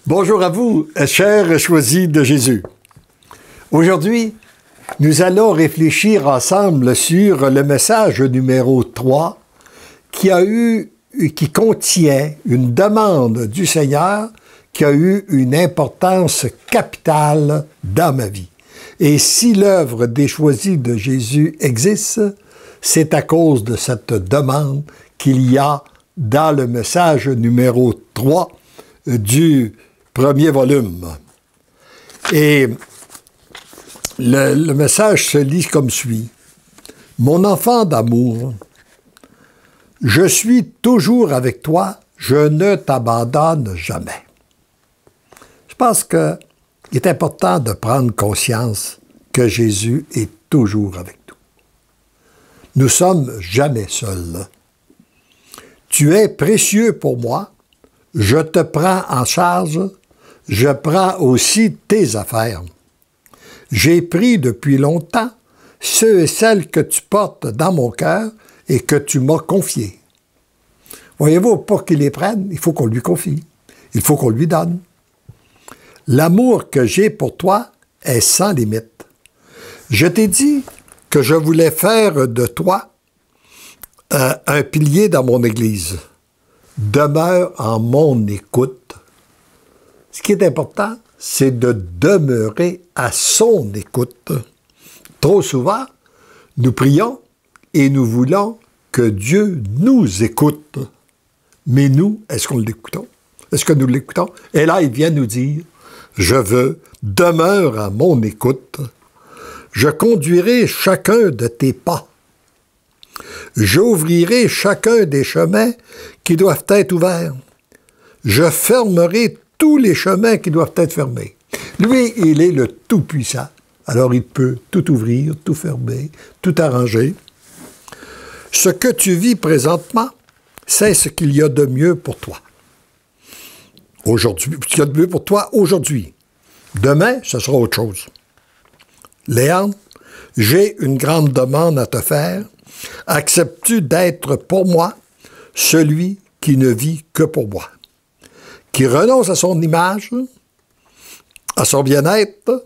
Bonjour à vous, chers choisis de Jésus. Aujourd'hui, nous allons réfléchir ensemble sur le message numéro 3 qui contient une demande du Seigneur qui a eu une importance capitale dans ma vie. Et si l'œuvre des choisis de Jésus existe, c'est à cause de cette demande qu'il y a dans le message numéro 3 du premier volume. Et le message se lit comme suit. « Mon enfant d'amour, je suis toujours avec toi, je ne t'abandonne jamais. » Je pense qu'il est important de prendre conscience que Jésus est toujours avec nous. Nous ne sommes jamais seuls. Tu es précieux pour moi, je te prends en charge, je prends aussi tes affaires. J'ai pris depuis longtemps ceux et celles que tu portes dans mon cœur et que tu m'as confiés. Voyez-vous, pour qu'il les prenne, il faut qu'on lui confie. Il faut qu'on lui donne. L'amour que j'ai pour toi est sans limite. Je t'ai dit que je voulais faire de toi un pilier dans mon Église. Demeure en mon écoute. Ce qui est important, c'est de demeurer à son écoute. Trop souvent, nous prions et nous voulons que Dieu nous écoute. Mais nous, est-ce qu'on l'écoutons? Est-ce que nous l'écoutons? Et là, il vient nous dire, « Je veux, demeure à mon écoute. Je conduirai chacun de tes pas. J'ouvrirai chacun des chemins qui doivent être ouverts. Je fermerai tous les chemins qui doivent être fermés. » Lui, il est le Tout-Puissant. Alors, il peut tout ouvrir, tout fermer, tout arranger. Ce que tu vis présentement, c'est ce qu'il y a de mieux pour toi. Aujourd'hui, ce qu'il y a de mieux pour toi aujourd'hui. Demain, ce sera autre chose. Léandre, j'ai une grande demande à te faire. Acceptes-tu d'être pour moi celui qui ne vit que pour moi, qui renonce à son image, à son bien-être,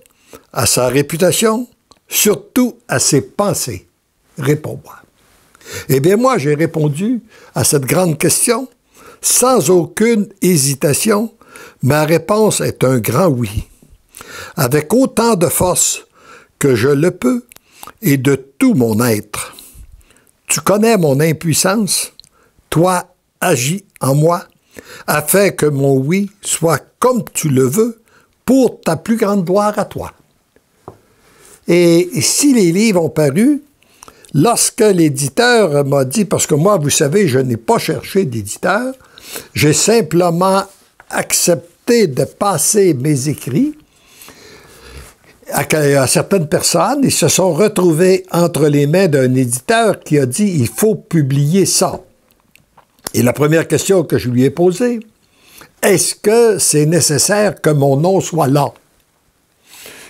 à sa réputation, surtout à ses pensées? Réponds-moi. Eh bien, moi, j'ai répondu à cette grande question sans aucune hésitation. Ma réponse est un grand oui, avec autant de force que je le peux et de tout mon être. Tu connais mon impuissance, toi agis en moi, afin que mon oui soit comme tu le veux, pour ta plus grande gloire à toi. Et si les livres ont paru, lorsque l'éditeur m'a dit, parce que moi, vous savez, je n'ai pas cherché d'éditeur, j'ai simplement accepté de passer mes écrits à certaines personnes. Ils se sont retrouvés entre les mains d'un éditeur qui a dit « il faut publier ça ». Et la première question que je lui ai posée, est-ce que c'est nécessaire que mon nom soit là?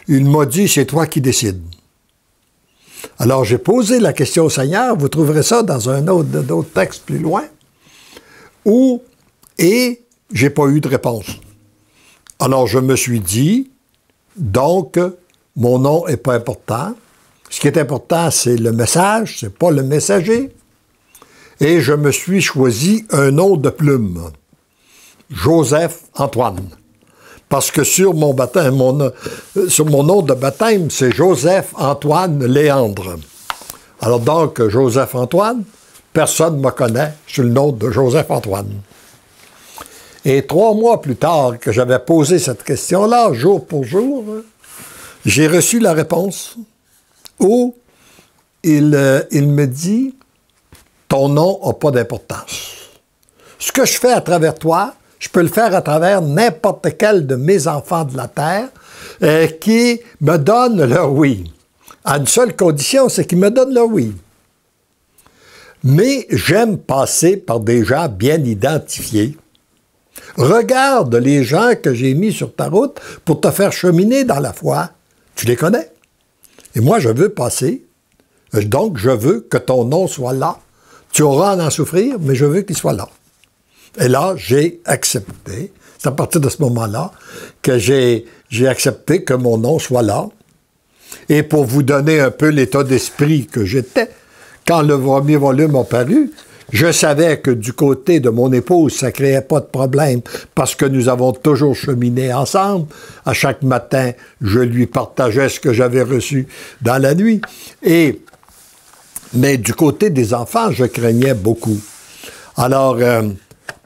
Il m'a dit, c'est toi qui décides. Alors j'ai posé la question au Seigneur, vous trouverez ça dans un autre texte plus loin, et j'ai pas eu de réponse. Alors je me suis dit, donc, mon nom n'est pas important. Ce qui est important, c'est le message, c'est pas le messager. Et je me suis choisi un nom de plume. Joseph Antoine. Parce que sur mon baptême, sur mon nom de baptême, c'est Joseph Antoine Léandre. Alors donc, Joseph Antoine, personne ne me connaît sous le nom de Joseph Antoine. Et 3 mois plus tard que j'avais posé cette question-là, jour pour jour, j'ai reçu la réponse où il me dit « Ton nom n'a pas d'importance. Ce que je fais à travers toi, je peux le faire à travers n'importe quel de mes enfants de la terre qui me donnent leur oui. À une seule condition, c'est qu'ils me donnent leur oui. Mais j'aime passer par des gens bien identifiés. Regarde les gens que j'ai mis sur ta route pour te faire cheminer dans la foi. Tu les connais. Et moi, je veux passer. Donc, je veux que ton nom soit là. Tu auras à en souffrir, mais je veux qu'il soit là. Et là, j'ai accepté C'est à partir de ce moment-là que j'ai accepté que mon nom soit là. Et pour vous donner un peu l'état d'esprit que j'étais, quand le premier volume a paru, je savais que du côté de mon épouse, ça ne créait pas de problème parce que nous avons toujours cheminé ensemble. À chaque matin, je lui partageais ce que j'avais reçu dans la nuit. Mais du côté des enfants, je craignais beaucoup. Alors,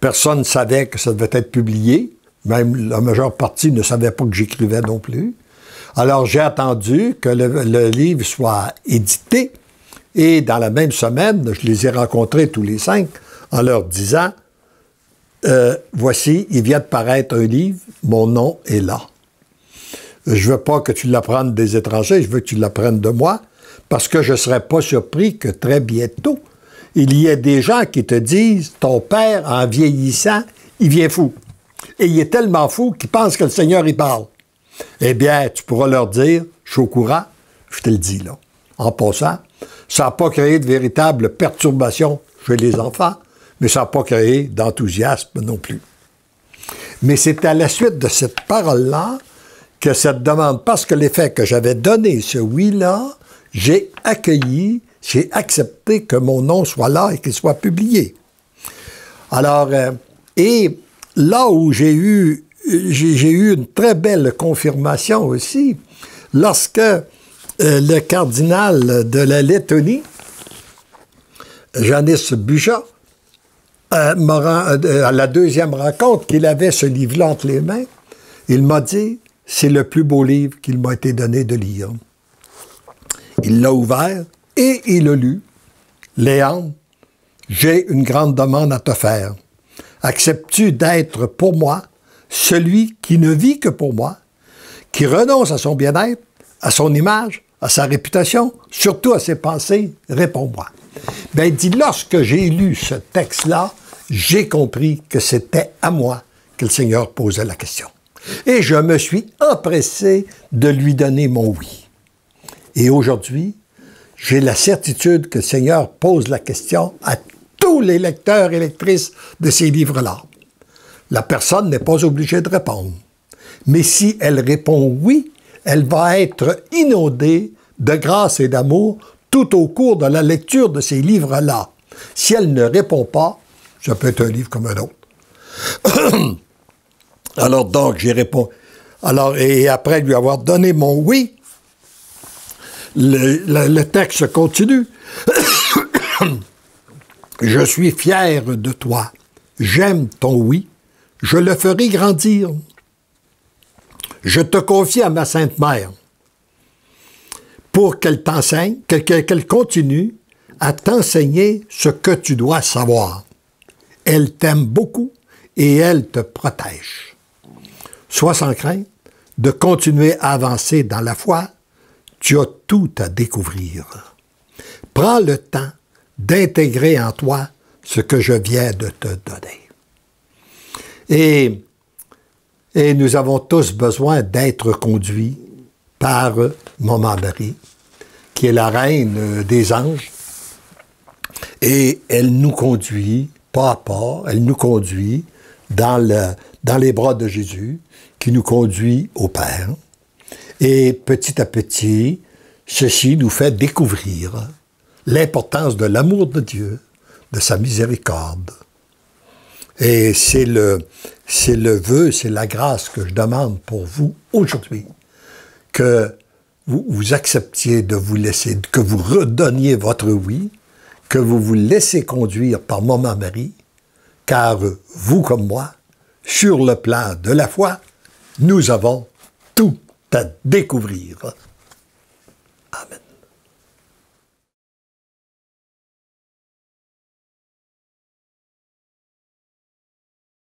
personne ne savait que ça devait être publié. Même la majeure partie ne savait pas que j'écrivais non plus. Alors, j'ai attendu que le livre soit édité. Et dans la même semaine, je les ai rencontrés tous les 5 en leur disant « Voici, il vient de paraître un livre, mon nom est là. Je veux pas que tu l'apprennes des étrangers, je veux que tu l'apprennes de moi, parce que je ne serais pas surpris que très bientôt, il y ait des gens qui te disent « Ton père, en vieillissant, il vient fou. Et il est tellement fou qu'il pense que le Seigneur y parle. » Eh bien, tu pourras leur dire « Je suis au courant, je te le dis là. » En passant, ça n'a pas créé de véritable perturbation chez les enfants, mais ça n'a pas créé d'enthousiasme non plus. Mais c'est à la suite de cette parole-là que cette demande, parce que l'effet que j'avais donné ce oui-là, j'ai accueilli, j'ai accepté que mon nom soit là et qu'il soit publié. Alors, et là où j'ai eu une très belle confirmation aussi, lorsque le cardinal de la Lettonie, Jánis Buzsa, à la deuxième rencontre qu'il avait ce livre-là entre les mains, il m'a dit « C'est le plus beau livre qu'il m'a été donné de lire. » Il l'a ouvert et il l'a lu. « Léandre, j'ai une grande demande à te faire. Acceptes-tu d'être pour moi celui qui ne vit que pour moi, qui renonce à son bien-être, à son image, à sa réputation, surtout à ses pensées, réponds-moi. » Bien, il dit, lorsque j'ai lu ce texte-là, j'ai compris que c'était à moi que le Seigneur posait la question. Et je me suis empressé de lui donner mon oui. Et aujourd'hui, j'ai la certitude que le Seigneur pose la question à tous les lecteurs et lectrices de ces livres-là. La personne n'est pas obligée de répondre. Mais si elle répond oui, elle va être inondée de grâce et d'amour tout au cours de la lecture de ces livres-là. Si elle ne répond pas, ça peut être un livre comme un autre. Alors donc, j'y réponds. Alors, et après lui avoir donné mon oui, le texte continue. Je suis fier de toi. J'aime ton oui. Je le ferai grandir. Je te confie à ma Sainte Mère pour qu'elle t'enseigne, qu'elle continue à t'enseigner ce que tu dois savoir. Elle t'aime beaucoup et elle te protège. Sois sans crainte de continuer à avancer dans la foi. Tu as tout à découvrir. Prends le temps d'intégrer en toi ce que je viens de te donner. Et nous avons tous besoin d'être conduits par Maman Marie, qui est la reine des anges. Et elle nous conduit pas à pas, elle nous conduit dans les bras de Jésus, qui nous conduit au Père. Et petit à petit, ceci nous fait découvrir l'importance de l'amour de Dieu, de sa miséricorde. Et c'est le vœu, c'est la grâce que je demande pour vous aujourd'hui, que vous acceptiez de vous laisser, que vous redonniez votre oui, que vous vous laissez conduire par Maman Marie, car vous comme moi, sur le plan de la foi, nous avons tout à découvrir.